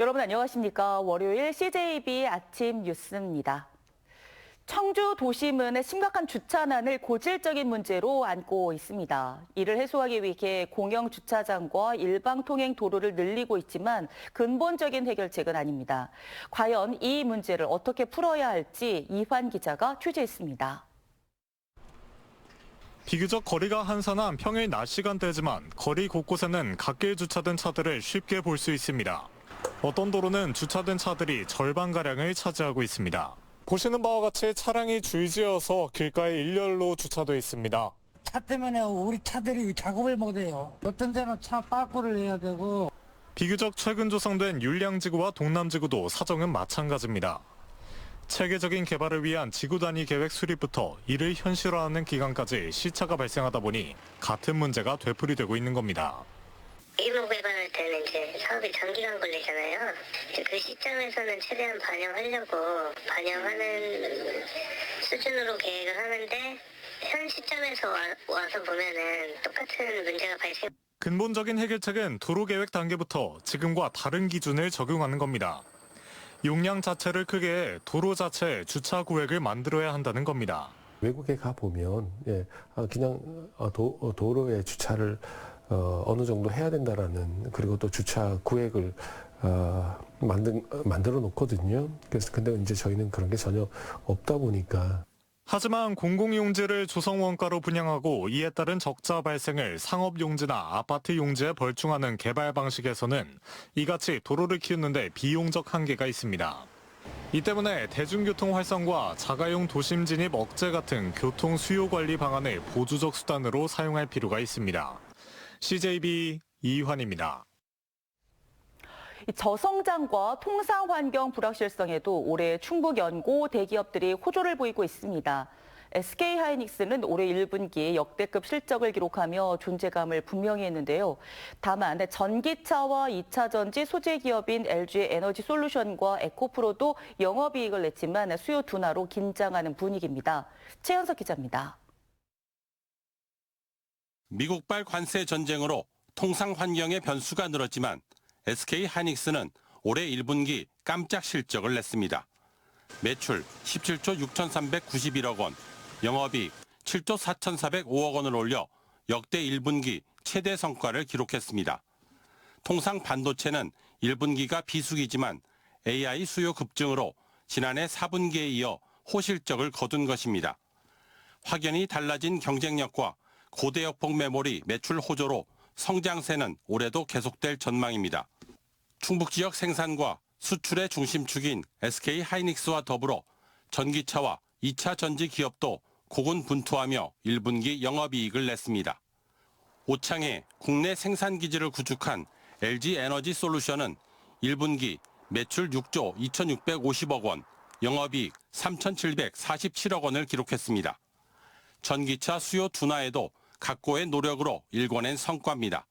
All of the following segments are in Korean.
여러분 안녕하십니까? 월요일 CJB 아침 뉴스입니다. 청주 도심은 심각한 주차난을 고질적인 문제로 안고 있습니다. 이를 해소하기 위해 공영 주차장과 일방 통행 도로를 늘리고 있지만 근본적인 해결책은 아닙니다. 과연 이 문제를 어떻게 풀어야 할지 이환 기자가 취재했습니다. 비교적 거리가 한산한 평일 낮 시간대지만 거리 곳곳에는 갓길 주차된 차들을 쉽게 볼 수 있습니다. 어떤 도로는 주차된 차들이 절반가량을 차지하고 있습니다. 보시는 바와 같이 차량이 줄지어서 길가에 일렬로 주차돼 있습니다. 차 때문에 우리 차들이 작업을 못해요. 어떤 데는 차 빠꾸를 해야 되고. 비교적 최근 조성된 율량지구와 동남지구도 사정은 마찬가지입니다. 체계적인 개발을 위한 지구 단위 계획 수립부터 이를 현실화하는 기간까지 시차가 발생하다 보니 같은 문제가 되풀이되고 있는 겁니다. 일부 개발할 때는 이제 사업이 장기간 걸리잖아요. 이제 그 시점에서는 최대한 반영하는 수준으로 계획을 하는데 현 시점에서 와서 보면은 똑같은 문제가 발생. 근본적인 해결책은 도로 계획 단계부터 지금과 다른 기준을 적용하는 겁니다. 용량 자체를 크게 해 도로 자체에 주차 구획을 만들어야 한다는 겁니다. 외국에 가보면 그냥 도로에 주차를 어느 정도 해야 된다라는, 그리고 또 주차 구획을 만들어 놓거든요. 그래서 근데 이제 저희는 그런 게 전혀 없다 보니까. 하지만 공공용지를 조성원가로 분양하고 이에 따른 적자 발생을 상업용지나 아파트 용지에 벌충하는 개발 방식에서는 이같이 도로를 키우는데 비용적 한계가 있습니다. 이 때문에 대중교통 활성과 자가용 도심 진입 억제 같은 교통 수요 관리 방안을 보조적 수단으로 사용할 필요가 있습니다. CJB 이환입니다. 저성장과 통상 환경 불확실성에도 올해 충북 연고 대기업들이 호조를 보이고 있습니다. SK하이닉스는 올해 1분기 역대급 실적을 기록하며 존재감을 분명히 했는데요. 다만 전기차와 2차 전지 소재 기업인 LG 에너지솔루션과 에코프로도 영업이익을 냈지만 수요 둔화로 긴장하는 분위기입니다. 최현석 기자입니다. 미국발 관세 전쟁으로 통상 환경의 변수가 늘었지만 SK하이닉스는 올해 1분기 깜짝 실적을 냈습니다. 매출 17조 6,391억 원, 영업이익 7조 4,405억 원을 올려 역대 1분기 최대 성과를 기록했습니다. 통상 반도체는 1분기가 비수기지만 AI 수요 급증으로 지난해 4분기에 이어 호실적을 거둔 것입니다. 확연히 달라진 경쟁력과 고대역폭 메모리 매출 호조로 성장세는 올해도 계속될 전망입니다. 충북 지역 생산과 수출의 중심축인 SK하이닉스와 더불어 전기차와 2차 전지 기업도 고군분투하며 1분기 영업이익을 냈습니다. 오창에 국내 생산기지를 구축한 LG 에너지솔루션은 1분기 매출 6조 2,650억 원, 영업이익 3,747억 원을 기록했습니다. 전기차 수요 둔화에도 각고의 노력으로 일궈낸 성과입니다.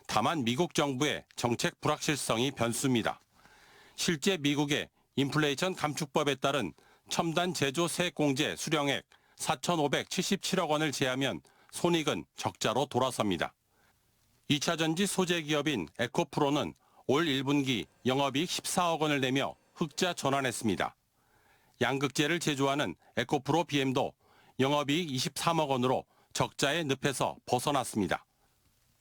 다만 미국 정부의 정책 불확실성이 변수입니다. 실제 미국의 인플레이션 감축법에 따른 첨단 제조 세액공제 수령액 4,577억 원을 제하면 손익은 적자로 돌아섭니다. 2차 전지 소재 기업인 에코프로는 올 1분기 영업이익 14억 원을 내며 흑자 전환했습니다. 양극재를 제조하는 에코프로 BM도 영업이익 23억 원으로 적자의 늪에서 벗어났습니다.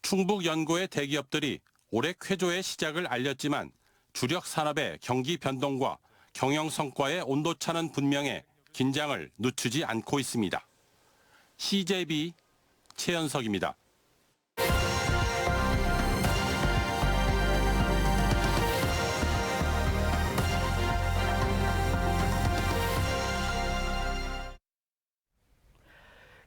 충북 연고의 대기업들이 올해 쾌조의 시작을 알렸지만 주력 산업의 경기 변동과 경영 성과의 온도차는 분명해 긴장을 늦추지 않고 있습니다. CJB 최현석입니다.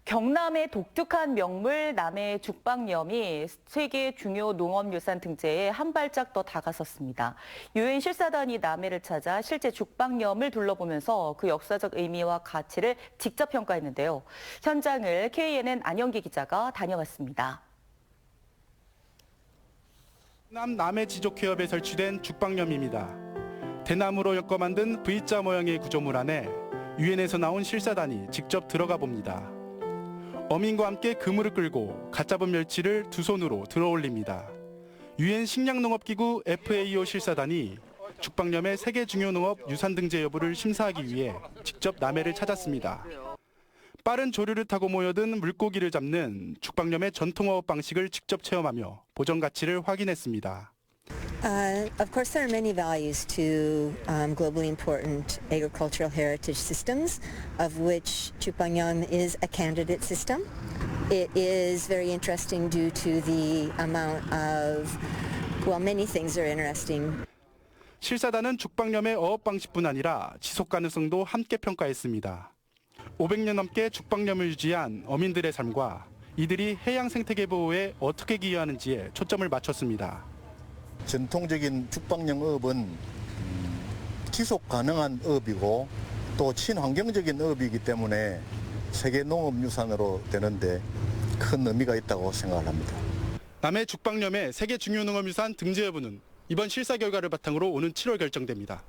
경남의 독특한 명물 남해 죽방염이 세계 중요 농업유산 등재에 한 발짝 더 다가섰습니다. 유엔 실사단이 남해를 찾아 실제 죽방염을 둘러보면서 그 역사적 의미와 가치를 직접 평가했는데요. 현장을 KNN 안영기 기자가 다녀왔습니다. 남해 지족해협에 설치된 죽방염입니다. 대나무로 엮어 만든 V자 모양의 구조물 안에 유엔에서 나온 실사단이 직접 들어가 봅니다. 어민과 함께 그물을 끌고 갓 잡은 멸치를 두 손으로 들어 올립니다. 유엔 식량농업기구 FAO 실사단이 죽방염의 세계 중요 농업 유산 등재 여부를 심사하기 위해 직접 남해를 찾았습니다. 빠른 조류를 타고 모여든 물고기를 잡는 죽방염의 전통어업 방식을 직접 체험하며 보전 가치를 확인했습니다. Of course, there are many values to globally important agricultural heritage systems, of which Chupangyeom is a candidate system. It is very interesting due to the amount of, well, many things are interesting. 실사단은 죽방염의 어업 방식뿐 아니라 지속 가능성도 함께 평가했습니다. 500년 넘게 죽방염을 유지한 어민들의 삶과 이들이 해양 생태계 보호에 어떻게 기여하는지에 초점을 맞췄습니다. 전통적인 죽방염 어업은 지속 가능한 어업이고 또 친환경적인 어업이기 때문에 세계 농업유산으로 되는데 큰 의미가 있다고 생각을 합니다. 남해 죽방염의 세계 중요농업유산 등재 여부는 이번 실사 결과를 바탕으로 오는 7월 결정됩니다.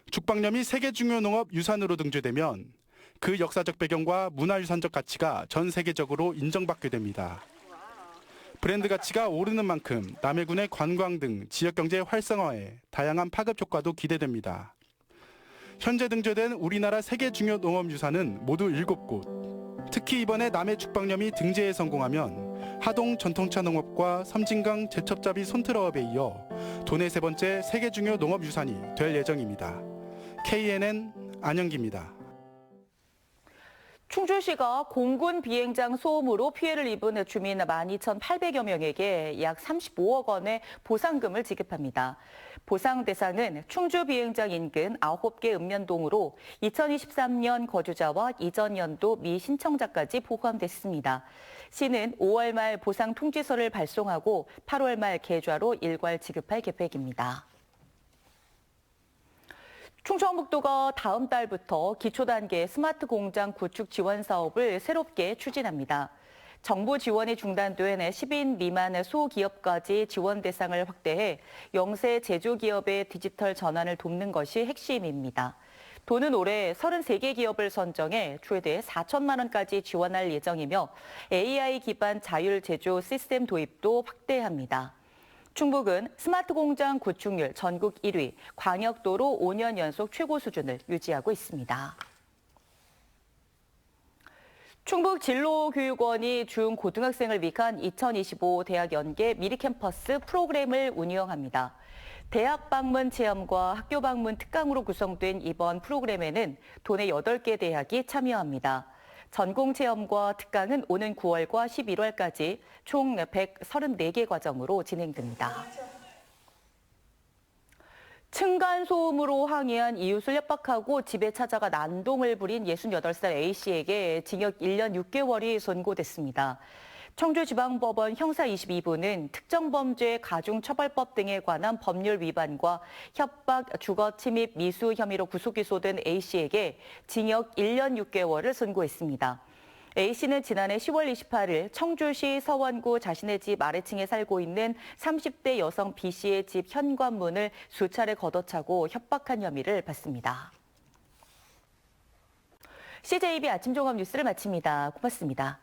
죽방염이 세계 중요농업유산으로 등재되면 그 역사적 배경과 문화유산적 가치가 전 세계적으로 인정받게 됩니다. 브랜드 가치가 오르는 만큼 남해군의 관광 등 지역경제 활성화에 다양한 파급 효과도 기대됩니다. 현재 등재된 우리나라 세계 중요 농업유산은 모두 7곳. 특히 이번에 남해 죽방염이 등재에 성공하면 하동 전통차 농업과 섬진강 제첩잡이 손틀어업에 이어 도내 3번째 세계 중요 농업유산이 될 예정입니다. KNN 안영기입니다. 충주시가 공군 비행장 소음으로 피해를 입은 주민 12,800여 명에게 약 35억 원의 보상금을 지급합니다. 보상 대상은 충주 비행장 인근 9개 읍면동으로 2023년 거주자와 이전 연도 미신청자까지 포함됐습니다. 시는 5월 말 보상 통지서를 발송하고 8월 말 계좌로 일괄 지급할 계획입니다. 충청북도가 다음 달부터 기초단계 스마트 공장 구축 지원 사업을 새롭게 추진합니다. 정부 지원이 중단된 10인 미만 소기업까지 지원 대상을 확대해 영세 제조기업의 디지털 전환을 돕는 것이 핵심입니다. 도는 올해 33개 기업을 선정해 최대 4천만 원까지 지원할 예정이며 AI 기반 자율 제조 시스템 도입도 확대합니다. 충북은 스마트 공장 구축률 전국 1위, 광역도로 5년 연속 최고 수준을 유지하고 있습니다. 충북진로교육원이 중고등학생을 위한 2025 대학 연계 미리 캠퍼스 프로그램을 운영합니다. 대학 방문 체험과 학교 방문 특강으로 구성된 이번 프로그램에는 도내 8개 대학이 참여합니다. 전공 체험과 특강은 오는 9월과 11월까지 총 134개 과정으로 진행됩니다. 층간소음으로 항의한 이웃을 협박하고 집에 찾아가 난동을 부린 68살 A씨에게 징역 1년 6개월이 선고됐습니다. 청주지방법원 형사 22부는 특정범죄 가중처벌법 등에 관한 법률 위반과 협박, 주거침입, 미수 혐의로 구속기소된 A씨에게 징역 1년 6개월을 선고했습니다. A씨는 지난해 10월 28일 청주시 서원구 자신의 집 아래층에 살고 있는 30대 여성 B씨의 집 현관문을 수차례 걷어차고 협박한 혐의를 받습니다. CJB 아침 종합 뉴스를 마칩니다. 고맙습니다.